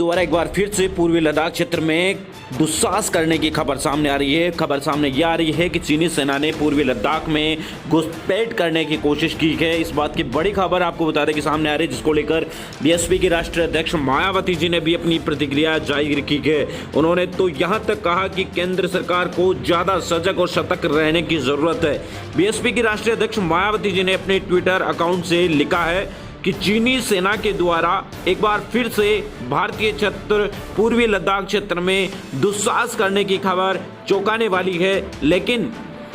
दोबारा एक बार फिर से पूर्वी लद्दाख क्षेत्र में दुस्साहस करने की खबर सामने आ रही है। खबर सामने यह आ रही है कि चीनी सेना ने पूर्वी लद्दाख में घुसपैठ करने की कोशिश की है। इस बात की बड़ी खबर आपको बता दें कि सामने आ रही है, जिसको लेकर बीएसपी की राष्ट्रीय अध्यक्ष मायावती जी ने भी अपनी प्रतिक्रिया जाहिर की है। उन्होंने तो यहाँ तक कहा कि केंद्र सरकार को ज्यादा सजग और सतर्क रहने की जरूरत है। बीएसपी की राष्ट्रीय अध्यक्ष मायावती जी ने अपने ट्विटर अकाउंट से लिखा है कि चीनी सेना के द्वारा एक बार फिर से भारतीय क्षेत्र पूर्वी लद्दाख क्षेत्र में दुस्साहस करने की खबर चौंकाने वाली है। लेकिन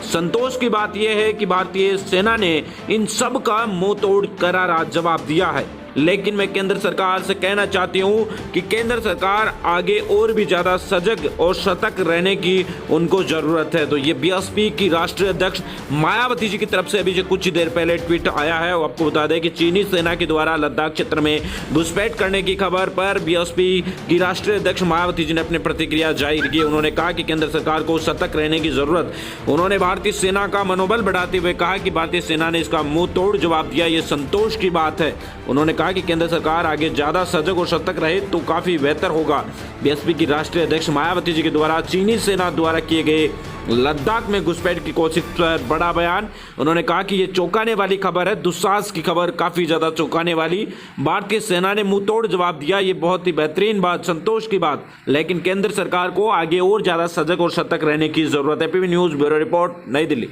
संतोष की बात यह है कि भारतीय सेना ने इन सब का मुंह तोड़ करारा जवाब दिया है। लेकिन मैं केंद्र सरकार से कहना चाहती हूं कि केंद्र सरकार आगे और भी ज्यादा सजग और सतर्क रहने की उनको जरूरत है। तो ये बीएसपी की राष्ट्रीय अध्यक्ष मायावती जी की तरफ से अभी जो कुछ ही देर पहले ट्वीट आया है, वो आपको बता दें कि चीनी सेना के द्वारा लद्दाख क्षेत्र में घुसपैठ करने की खबर पर बीएसपी की राष्ट्रीय अध्यक्ष मायावती जी ने अपनी प्रतिक्रिया जाहिर की। उन्होंने कहा कि केंद्र सरकार को सतर्क रहने की जरूरत। उन्होंने भारतीय सेना का मनोबल बढ़ाते हुए कहा कि भारतीय सेना ने इसका मुंह तोड़ जवाब दिया, ये संतोष की बात है। उन्होंने कहा कि केंद्र सरकार आगे ज्यादा सजग और सतर्क रहे तो काफी बेहतर होगा। बीएसपी की राष्ट्रीय अध्यक्ष मायावती जी के द्वारा चीनी सेना द्वारा किए गए लद्दाख में घुसपैठ की कोशिश पर बड़ा बयान। उन्होंने कहा कि ये चौंकाने वाली खबर है, दुस्साहस की खबर, काफी ज्यादा चौंकाने वाली। भारतीय सेना ने मुंह तोड़ जवाब दिया, ये बहुत ही बेहतरीन बात, संतोष की बात। लेकिन केंद्र सरकार को आगे और ज्यादा सजग और सतर्क रहने की जरूरत है। पीवी न्यूज ब्यूरो रिपोर्ट, नई दिल्ली।